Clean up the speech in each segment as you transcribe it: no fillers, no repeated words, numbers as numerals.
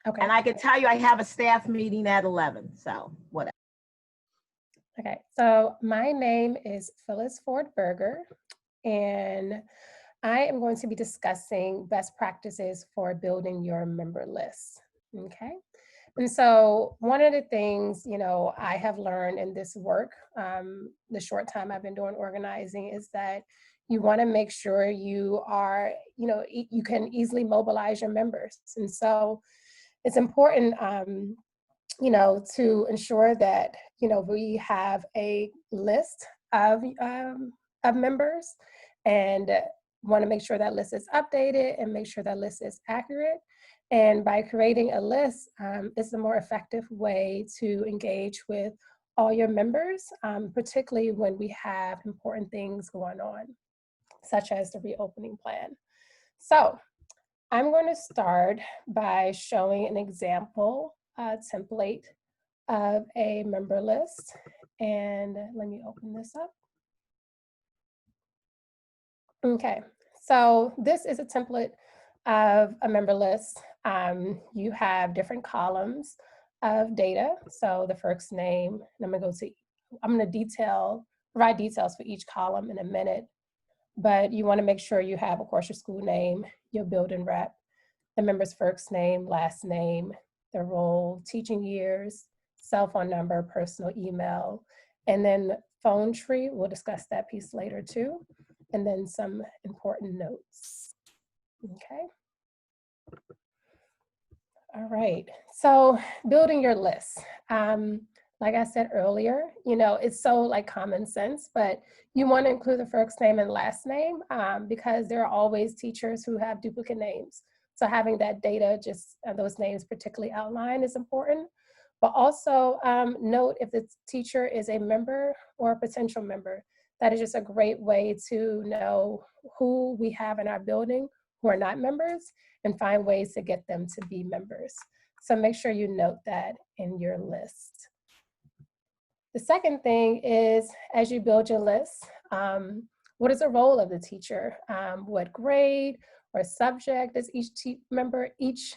Okay. And I can tell you I have a staff meeting at 11, so whatever. Okay, so my name is Phyllis Ford-Berger, and I am going to be discussing best practices for building your member list. Okay. And so one of the things, I have learned in this work, the short time I've been doing organizing, is that you want to make sure you are, you can easily mobilize your members. And so it's important, to ensure that, we have a list of members, and want to make sure that list is updated and make sure that list is accurate. And by creating a list, it's a more effective way to engage with all your members, particularly when we have important things going on, such as the reopening plan. So I'm going to start by showing an example template of a member list. And let me open this up. Okay, so this is a template of a member list. You have different columns of data. So the first name, and I'm gonna provide details for each column in a minute, but you wanna make sure you have, of course, your school name, your building rep, the member's first name, last name, their role, teaching years, cell phone number, personal email, and then phone tree. We'll discuss that piece later too. And then some important notes. Okay. All right. So building your list. Like I said earlier, it's so like common sense, but you want to include the first name and last name because there are always teachers who have duplicate names. So having that data, just those names particularly outlined, is important. But also note if the teacher is a member or a potential member. That is just a great way to know who we have in our building who are not members and find ways to get them to be members. So make sure you note that in your list. The second thing is, as you build your list, what is the role of the teacher? What grade or subject does each member teach?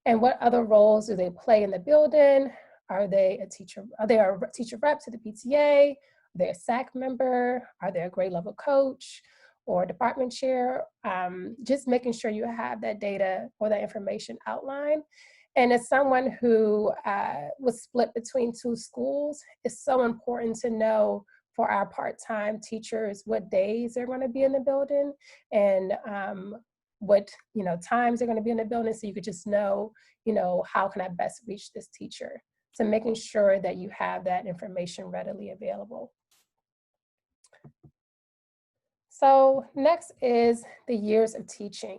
And what other roles do they play in the building? Are they a teacher? Are they a teacher rep to the PTA? Are they a SAC member? Are they a grade level coach or department chair? Just making sure you have that data or that information outlined. And as someone who was split between two schools, it's so important to know for our part-time teachers what days they're going to be in the building and what times they're going to be in the building, so you could just know how can I best reach this teacher. So making sure that you have that information readily available. So next is the years of teaching.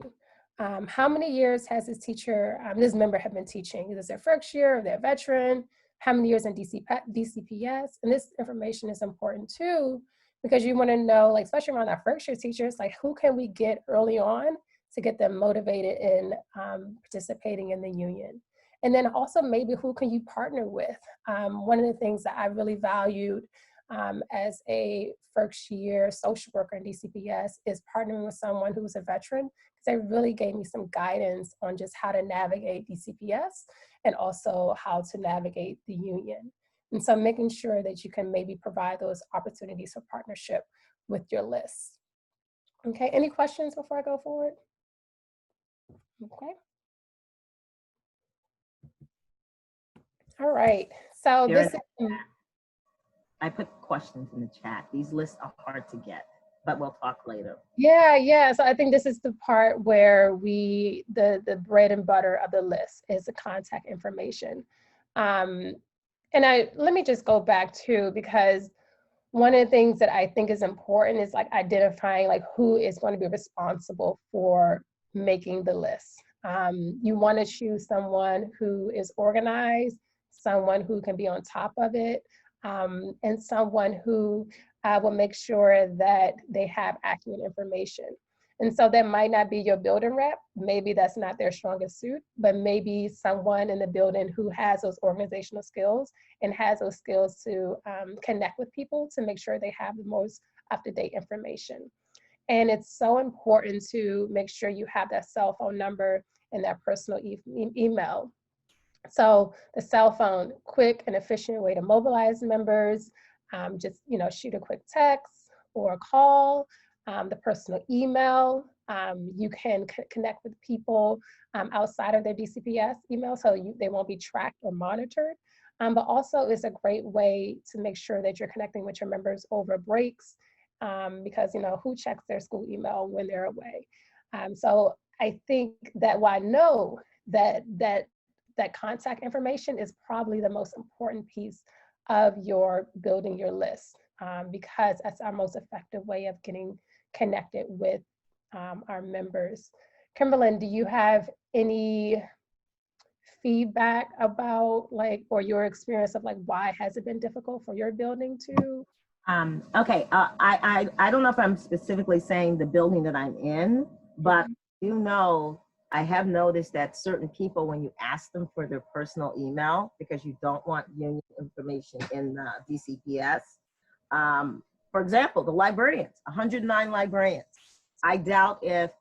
How many years has this teacher, this member have been teaching? Is this their first year or they're a veteran? How many years in DCPS? And this information is important too, because you want to know, like, especially around our first year teachers, like who can we get early on to get them motivated in participating in the union? And then also maybe who can you partner with? One of the things that I really valued as a first year social worker in DCPS is partnering with someone who was a veteran, because they really gave me some guidance on just how to navigate DCPS and also how to navigate the union. And so making sure that you can maybe provide those opportunities for partnership with your list. Okay, any questions before I go forward? Okay. All right, so this is, I put questions in the chat. These lists are hard to get, but we'll talk later. Yeah. So I think this is the part where the bread and butter of the list is the contact information. And let me just go back too, because one of the things that I think is important is like identifying like who is going to be responsible for making the list. You want to choose someone who is organized, someone who can be on top of it, and someone who will make sure that they have accurate information. And so that might not be your building rep. Maybe that's not their strongest suit, but maybe someone in the building who has those organizational skills and has those skills to connect with people to make sure they have the most up-to-date information. And it's so important to make sure you have that cell phone number in their personal email. So the cell phone, quick and efficient way to mobilize members, just, shoot a quick text or a call, the personal email. You can connect with people outside of their DCPS email, so they won't be tracked or monitored. But also it's a great way to make sure that you're connecting with your members over breaks, because who checks their school email when they're away? So I think that while I know that contact information is probably the most important piece of your building your list, because that's our most effective way of getting connected with our members. Kimberlyn, do you have any feedback about or your experience of why has it been difficult for your building to? Okay, I don't know if I'm specifically saying the building that I'm in, but I have noticed that certain people, when you ask them for their personal email, because you don't want union information in DCPS, for example, the librarians, 109 librarians, I doubt if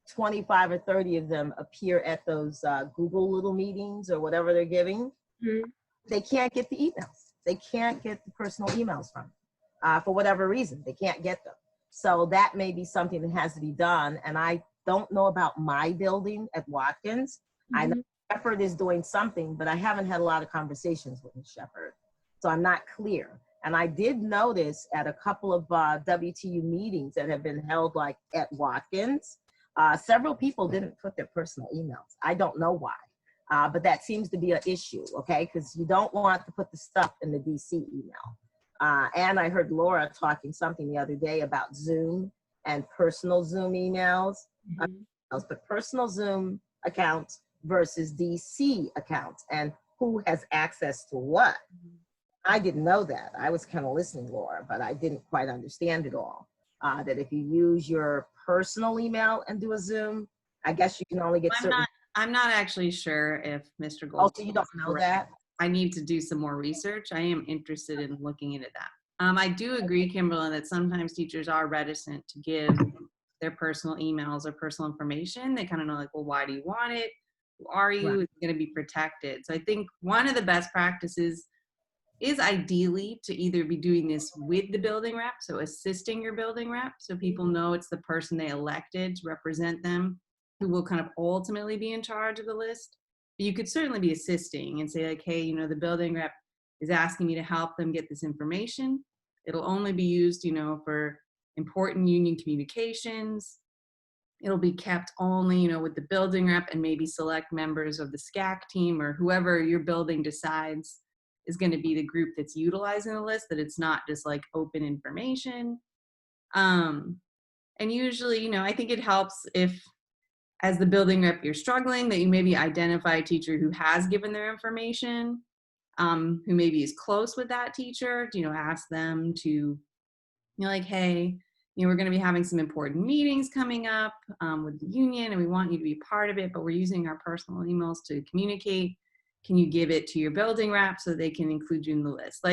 25 or 30 of them appear at those Google little meetings or whatever they're giving. Mm-hmm. They can't get the emails. They can't get the personal emails from them. For whatever reason, they can't get them. So that may be something that has to be done. And I don't know about my building at Watkins. Mm-hmm. I know Shepherd is doing something, but I haven't had a lot of conversations with Shepherd. So I'm not clear. And I did notice at a couple of WTU meetings that have been held at Watkins, several people didn't put their personal emails. I don't know why, but that seems to be an issue, okay? Because you don't want to put the stuff in the DC email. And I heard Laura talking something the other day about Zoom and personal Zoom emails, but personal Zoom accounts versus DC accounts and who has access to what. I didn't know that. I was kind of listening, Laura, but I didn't quite understand it all. That if you use your personal email and do a Zoom, I guess you can only get I'm not actually sure if Mr. Gold. Oh, so you don't know that? I need to do some more research. I am interested in looking into that. I do agree, Kimberlyn, that sometimes teachers are reticent to give their personal emails or personal information. They kind of know well, why do you want it? Who are you? Right. It's going to be protected. So I think one of the best practices is ideally to either be doing this with the building rep, so assisting your building rep, so people know it's the person they elected to represent them who will kind of ultimately be in charge of the list. But you could certainly be assisting and say hey, the building rep is asking me to help them get this information. It'll only be used, for important union communications. It'll be kept only, with the building rep and maybe select members of the SCAC team or whoever your building decides is going to be the group that's utilizing the list, that it's not just open information. And usually, I think it helps if as the building rep you're struggling, that you maybe identify a teacher who has given their information, who maybe is close with that teacher, ask them to, hey, we're going to be having some important meetings coming up with the union and we want you to be part of it, but we're using our personal emails to communicate. Can you give it to your building rep so they can include you in the list?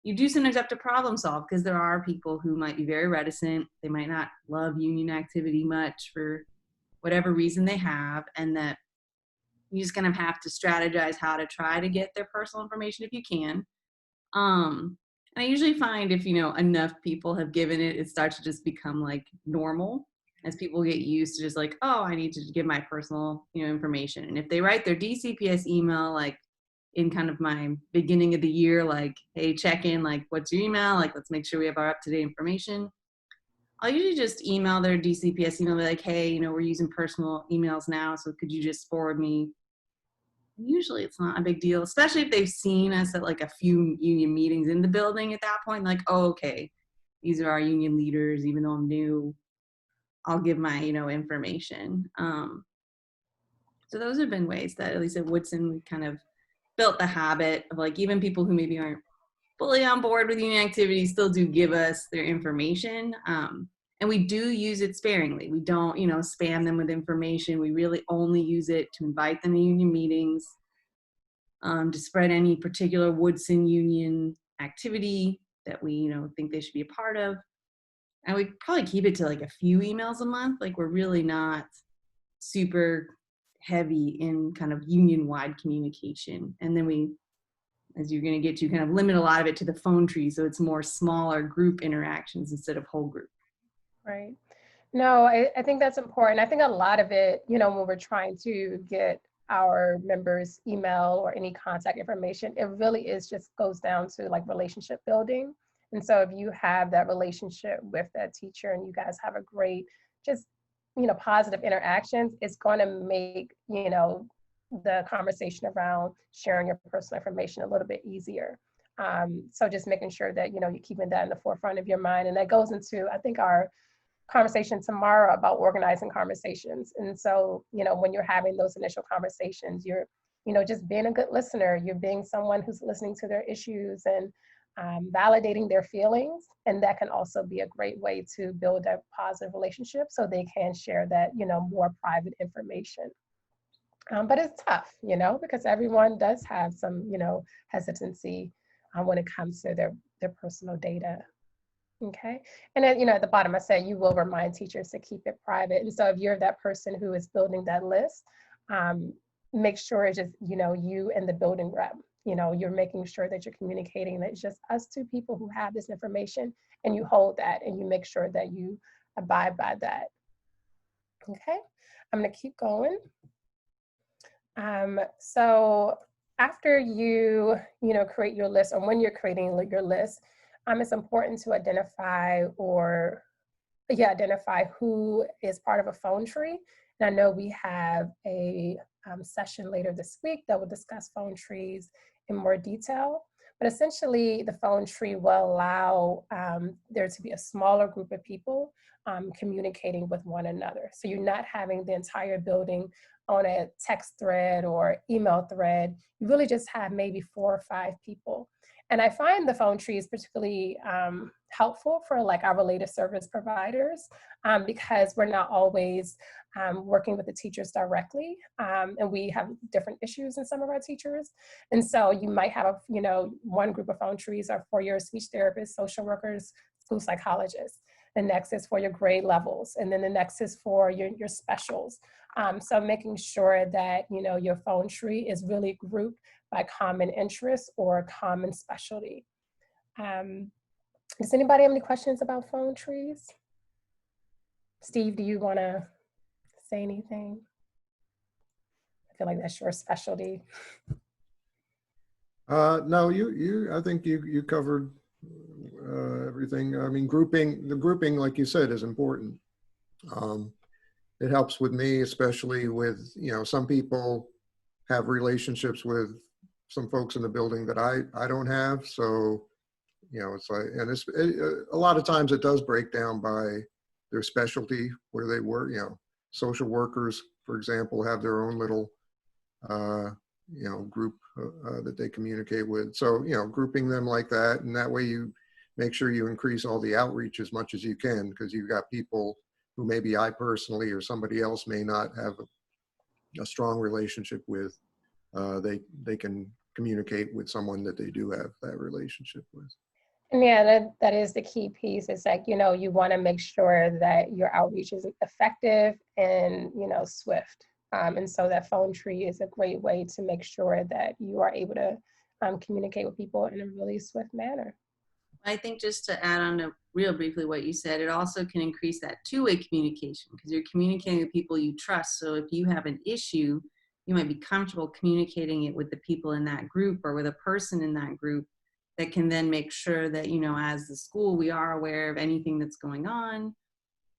You do sometimes have to problem solve because there are people who might be very reticent. They might not love union activity much for whatever reason they have, and that you just kind of have to strategize how to try to get their personal information if you can. And I usually find if, enough people have given it, it starts to just become normal as people get used to just oh, I need to give my personal, information. And if they write their DCPS email, in kind of my beginning of the year, hey, check in, what's your email? Let's make sure we have our up-to-date information. I'll usually just email their DCPS email, hey, we're using personal emails now, so could you just forward me? Usually it's not a big deal, especially if they've seen us at a few union meetings in the building at that point, oh, okay, these are our union leaders, even though I'm new, I'll give my, information. So those have been ways that at least at Woodson, we kind of built the habit of even people who maybe aren't fully on board with union activities still do give us their information. And we do use it sparingly. We don't, spam them with information. We really only use it to invite them to union meetings, to spread any particular Woodson union activity that we, think they should be a part of. And we probably keep it to a few emails a month. We're really not super heavy in kind of union-wide communication. And then we, as you're going to get to, kind of limit a lot of it to the phone tree, so it's more smaller group interactions instead of whole group. Right. No, I think that's important. I think a lot of it, you know, when we're trying to get our members' email or any contact information, it really is just goes down to like relationship building. And so if you have that relationship with that teacher and you guys have a great, just, you know, positive interactions, it's going to make, you know, the conversation around sharing your personal information a little bit easier. So just making sure that, you know, you're keeping that in the forefront of your mind. And that goes into, I think, our conversation tomorrow about organizing conversations. And so, you know, when you're having those initial conversations, you're, you know, just being a good listener, you're being someone who's listening to their issues and validating their feelings. And that can also be a great way to build a positive relationship so they can share that, you know, more private information. But it's tough, you know, because everyone does have some, you know, hesitancy when it comes to their personal data. Okay. And then, you know, at the bottom, I said you will remind teachers to keep it private. And so if you're that person who is building that list, make sure it's just, you know, you and the building rep, you know, you're making sure that you're communicating that it's just us two people who have this information, and you hold that and you make sure that you abide by that. Okay. I'm going to keep going. So after you know, create your list, or when you're creating your list, it's important to identify who is part of a phone tree. And I know we have a session later this week that will discuss phone trees in more detail. But essentially, the phone tree will allow there to be a smaller group of people communicating with one another. So you're not having the entire building on a text thread or email thread. You really just have maybe 4 or 5 people. And I find the phone tree is particularly helpful for like our related service providers because we're not always working with the teachers directly, and we have different issues in some of our teachers. And so you might have, you know, one group of phone trees are for your speech therapists, social workers, school psychologists. The next is for your grade levels, and then the next is for your specials. So making sure that, you know, your phone tree is really grouped by common interest or common specialty. Does anybody have any questions about phone trees? Steve, do you want to say anything? I feel like that's your specialty. No, I think you covered everything. I mean, the grouping, like you said, is important. It helps with me, especially with, you know, some people have relationships with some folks in the building that I don't have. So, you know, it's like, and a lot of times it does break down by their specialty where they work. You know, social workers, for example, have their own little, you know, group that they communicate with. So, you know, grouping them like that, and that way you make sure you increase all the outreach as much as you can, because you've got people who maybe I personally or somebody else may not have a strong relationship with. They can communicate with someone that they do have that relationship with. And yeah, that is the key piece. It's like, you know, you want to make sure that your outreach is effective and, you know, swift. And so that phone tree is a great way to make sure that you are able to communicate with people in a really swift manner. I think just to add on to real briefly what you said, it also can increase that two-way communication because you're communicating with people you trust. So if you have an issue, you might be comfortable communicating it with the people in that group or with a person in that group that can then make sure that, you know, as the school, we are aware of anything that's going on,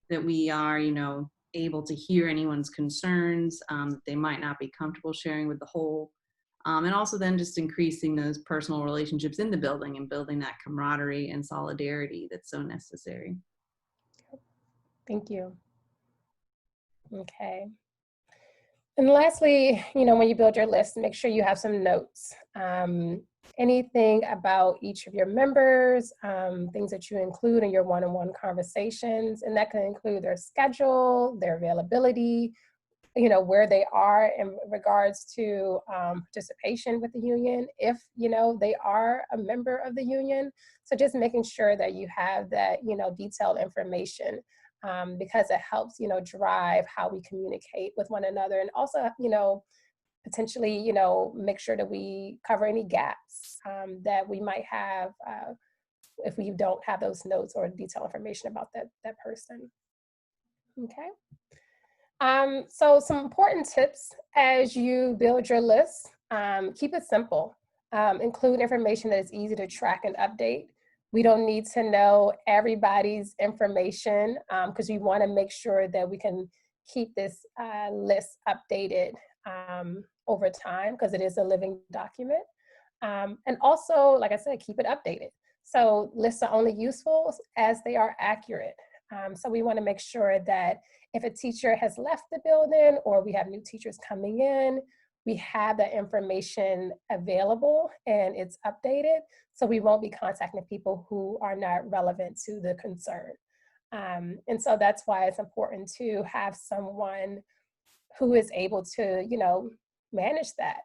that we are, you know, able to hear anyone's concerns that they might not be comfortable sharing with the whole. And also then just increasing those personal relationships in the building and building that camaraderie and solidarity that's so necessary. Thank you. Okay. And lastly, you know, when you build your list, make sure you have some notes. Anything about each of your members, things that you include in your one-on-one conversations, and that can include their schedule, their availability, you know, where they are in regards to participation with the union, if, you know, they are a member of the union. So just making sure that you have that, you know, detailed information because it helps, drive how we communicate with one another, and also, potentially, make sure that we cover any gaps that we might have if we don't have those notes or detailed information about that person. Okay. So some important tips as you build your list: keep it simple. Include information that is easy to track and update. We don't need to know everybody's information because we want to make sure that we can keep this list updated over time, because it is a living document. And also, like I said, keep it updated. So lists are only useful as they are accurate. So we want to make sure that if a teacher has left the building or we have new teachers coming in, we have that information available and it's updated, so we won't be contacting people who are not relevant to the concern. And so that's why it's important to have someone who is able to, manage that.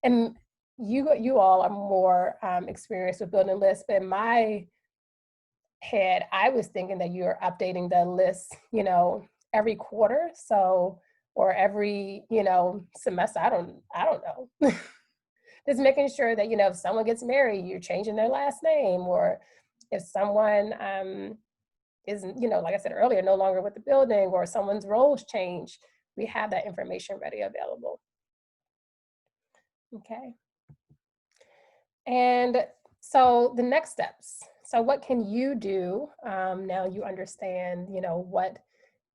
And you all are more experienced with building lists, but in my head, I was thinking that you're updating the list, every quarter, or every, semester. I don't know. Just making sure that, if someone gets married, you're changing their last name, or if someone isn't, like I said earlier, no longer with the building, or someone's roles change, we have that information ready available. Okay. And so the next steps. So what can you do now you understand, what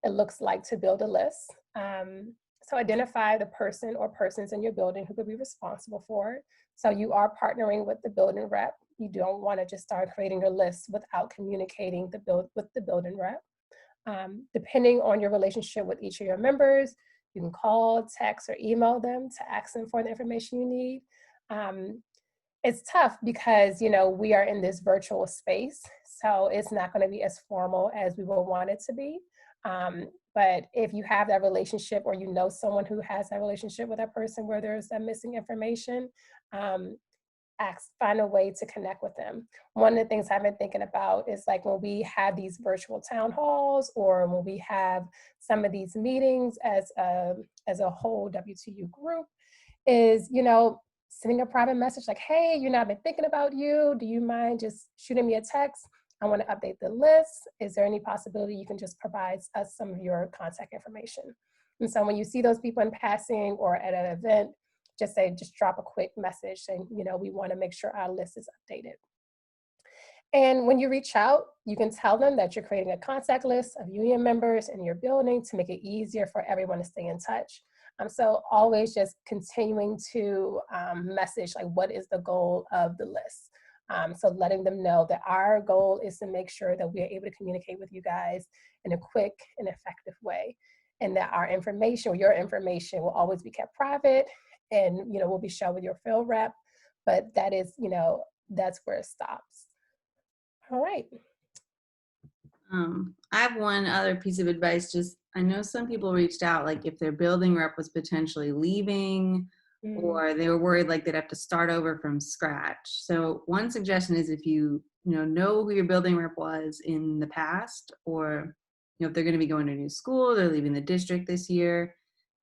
it looks like to build a list? So identify the person or persons in your building who could be responsible for it. So you are partnering with the building rep. You don't want to just start creating your list without communicating with the building rep. Depending on your relationship with each of your members, you can call, text, or email them to ask them for the information you need. It's tough because, we are in this virtual space, so it's not going to be as formal as we would want it to be. But if you have that relationship, or someone who has that relationship with that person where there's that missing information, find a way to connect with them. One of the things I've been thinking about is, like, when we have these virtual town halls, or when we have some of these meetings as a whole WTU group, is, sending a private message like, hey, I've been thinking about you. Do you mind just shooting me a text? I want to update the list. Is there any possibility you can just provide us some of your contact information? And so when you see those people in passing or at an event, just drop a quick message saying, we want to make sure our list is updated. And when you reach out, you can tell them that you're creating a contact list of union members in your building to make it easier for everyone to stay in touch. So always just continuing to message, like, what is the goal of the list? So letting them know that our goal is to make sure that we are able to communicate with you guys in a quick and effective way, and that our information, or your information, will always be kept private, and will be shared with your field rep. But that is, that's where it stops. All right. I have one other piece of advice. I know some people reached out, like, if their building rep was potentially leaving, or they were worried like they'd have to start over from scratch. So one suggestion is, if you know who your building rep was in the past, or if they're going to be going to a new school, they're leaving the district this year,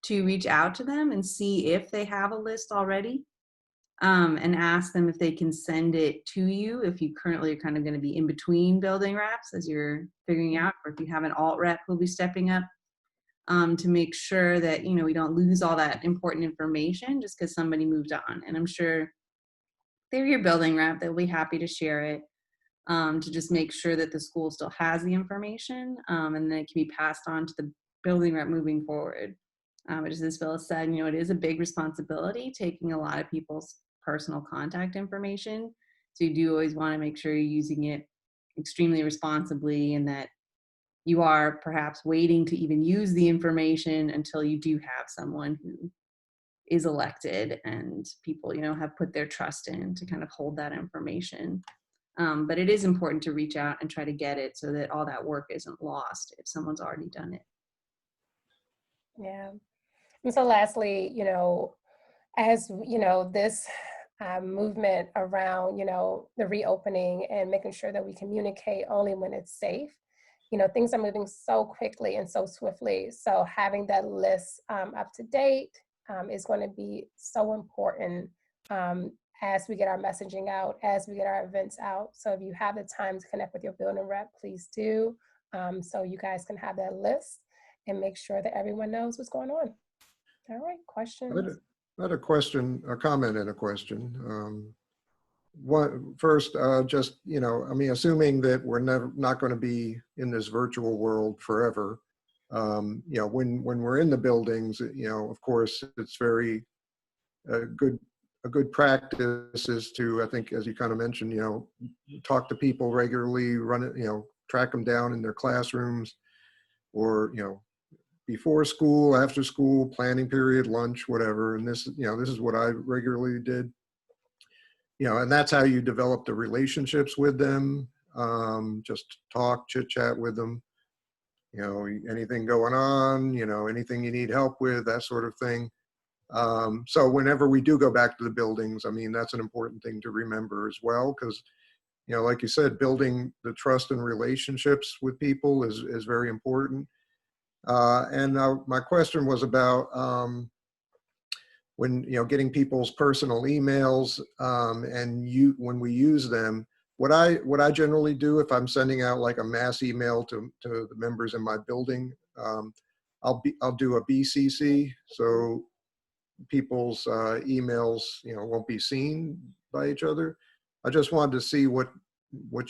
to reach out to them and see if they have a list already. And ask them if they can send it to you if you currently are kind of going to be in between building reps as you're figuring out, or if you have an alt rep who'll be stepping up, to make sure that, we don't lose all that important information just because somebody moved on. And I'm sure they're your building rep, they'll be happy to share it, to just make sure that the school still has the information, and then it can be passed on to the building rep moving forward. But just as Phyllis said, it is a big responsibility taking a lot of people's personal contact information. So you do always want to make sure you're using it extremely responsibly, and that you are perhaps waiting to even use the information until you do have someone who is elected and people, have put their trust in to kind of hold that information. But it is important to reach out and try to get it so that all that work isn't lost if someone's already done it. Yeah. And so lastly, as this movement around, the reopening and making sure that we communicate only when it's safe, things are moving so quickly and so swiftly. So having that list up to date is going to be so important as we get our messaging out, as we get our events out. So if you have the time to connect with your building rep, please do. So you guys can have that list and make sure that everyone knows what's going on. All right, questions? I had a question, a comment and a question. First, just, I mean, assuming that we're not going to be in this virtual world forever, when we're in the buildings, of course, it's very a good practice is to, I think, as you kind of mentioned, talk to people regularly, run it, track them down in their classrooms, or, before school, after school, planning period, lunch, whatever. And this is what I regularly did. And that's how you develop the relationships with them. Just talk, chit chat with them. Anything going on, anything you need help with, that sort of thing. So whenever we do go back to the buildings, I mean, that's an important thing to remember as well, because, like you said, building the trust and relationships with people is very important. And my question was about when, getting people's personal emails and when we use them, what I generally do if I'm sending out like a mass email to the members in my building, I'll do a BCC, so people's emails, won't be seen by each other. I just wanted to see what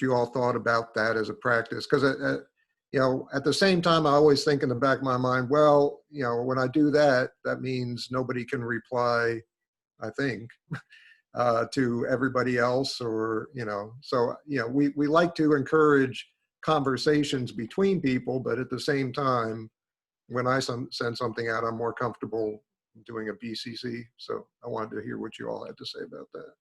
you all thought about that as a practice, because at the same time, I always think in the back of my mind, well, when I do that, that means nobody can reply, I think, to everybody else, or, so, we like to encourage conversations between people, but at the same time, when I send something out, I'm more comfortable doing a BCC. So I wanted to hear what you all had to say about that.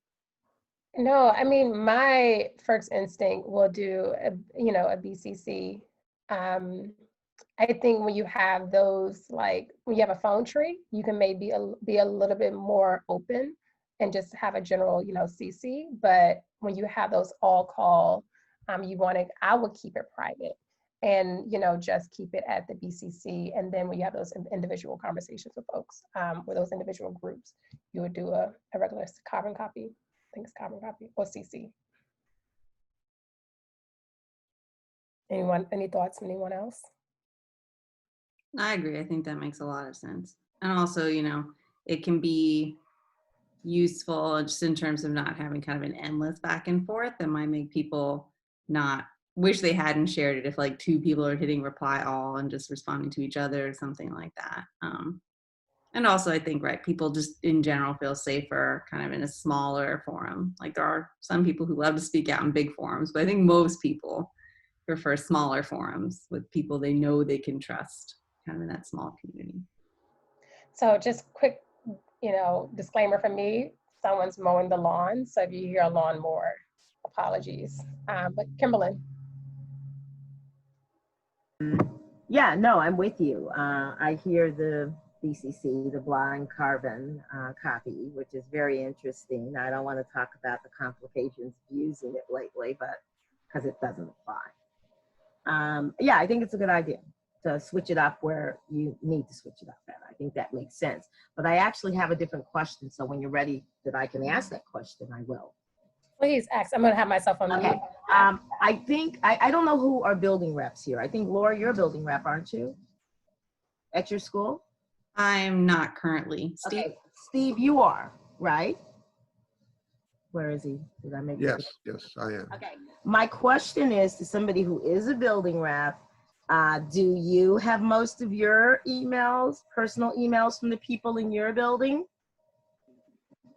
No, I mean, my first instinct will do a BCC. I think when you have those, like when you have a phone tree, you can maybe be a little bit more open and just have a general, CC. But when you have those all call, I would keep it private and, just keep it at the BCC. And then when you have those individual conversations with folks, with those individual groups, you would do a regular carbon copy. I think it's carbon copy or CC. Any thoughts from anyone else? I agree. I think that makes a lot of sense. And also, it can be useful just in terms of not having kind of an endless back and forth that might make people not wish they hadn't shared it if like two people are hitting reply all and just responding to each other or something like that. And also I think, right, people just in general feel safer kind of in a smaller forum. Like there are some people who love to speak out in big forums, but I think most people prefer smaller forums with people they know they can trust kind of in that small community. So just quick, disclaimer from me, someone's mowing the lawn. So if you hear a lawnmower, apologies. But Kimberly. Yeah, no, I'm with you. I hear the BCC, the blind carbon copy, which is very interesting. I don't want to talk about the complications of using it lately, but because it doesn't apply. Yeah, I think it's a good idea to switch it up where you need to switch it up at. I think that makes sense. But I actually have a different question. So when you're ready that I can ask that question, I will. Please ask. I'm going to have myself on mute. Okay. I think, I don't know who are building reps here. I think, Laura, you're a building rep, aren't you? At your school? I'm not currently. Steve? Okay. Steve, you are, right? Where is he? Did I make Yes, I am. Okay. My question is to somebody who is a building rep, do you have most of your emails, personal emails from the people in your building?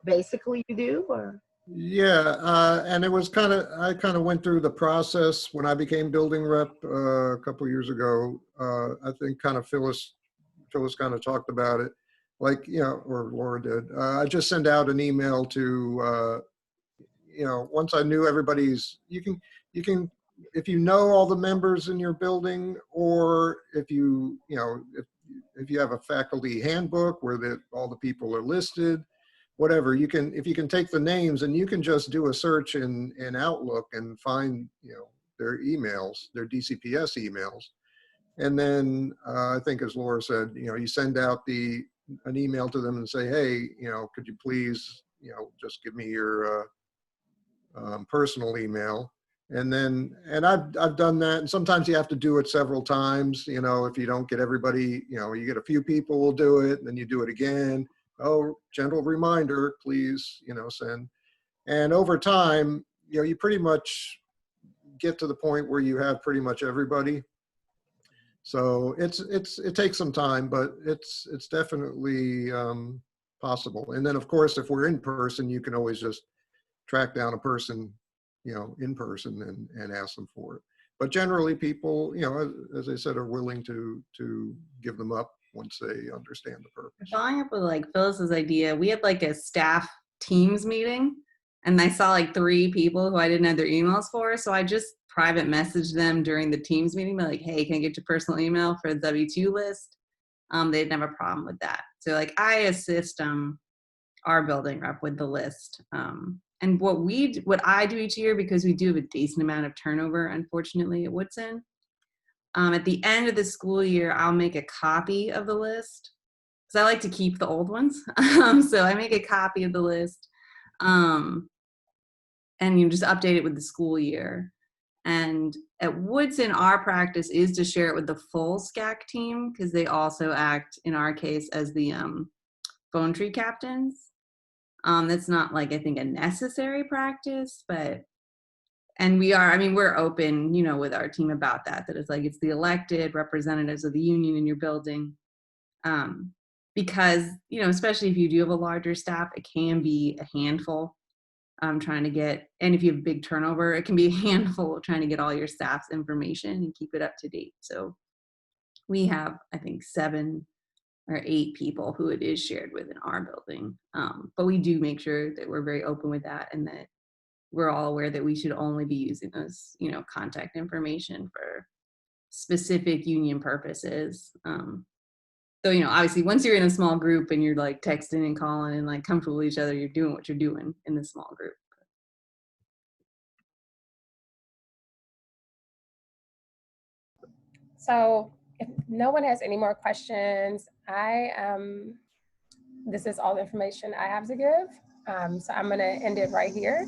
Basically you do, or? Yeah, and it was I kind of went through the process when I became building rep a couple years ago. I think kind of Phyllis kind of talked about it, like, or Laura did. I just sent out an email to, once I knew everybody's, you can, if you know all the members in your building, or if you have a faculty handbook where all the people are listed, whatever, if you can take the names and you can just do a search in Outlook and find, emails, their DCPS emails. And then I think, as Laura said, you send out an email to them and say, hey, could you please, just give me your personal email. And I've done that. And sometimes you have to do it several times. If you don't get everybody, you get a few people will do it, and then you do it again. Oh, gentle reminder, please, send. And over time, you pretty much get to the point where you have pretty much everybody. So it takes some time, but it's definitely possible. And then, of course, if we're in person, you can always just track down a person, in person and ask them for it. But generally, people, as I said, are willing to give them up once they understand the purpose. Following up with like Phyllis's idea, we had like a staff Teams meeting, and I saw like 3 people who I didn't have their emails for, so I just private messaged them during the Teams meeting, like, hey, can I get your personal email for the W2 list? They didn't have a problem with that. So like I assist our building rep with the list. And what I do each year, because we do have a decent amount of turnover, unfortunately, at Woodson, at the end of the school year, I'll make a copy of the list, because I like to keep the old ones. So I make a copy of the list, and you just update it with the school year. And at Woodson, our practice is to share it with the full SCAC team, because they also act, in our case, as the phone tree captains. That's not like, I think, a necessary practice, and we're open, with our team about that it's like, it's the elected representatives of the union in your building. Because, especially if you do have a larger staff, it can be a handful trying to get, and if you have big turnover, it can be a handful trying to get all your staff's information and keep it up to date. So we have, I think, 7 or 8 people who it is shared with in our building. But we do make sure that we're very open with that, and that we're all aware that we should only be using those, contact information for specific union purposes. So, obviously once you're in a small group and you're like texting and calling and like comfortable with each other, you're doing what you're doing in the small group. So if no one has any more questions, this is all the information I have to give. So I'm gonna end it right here.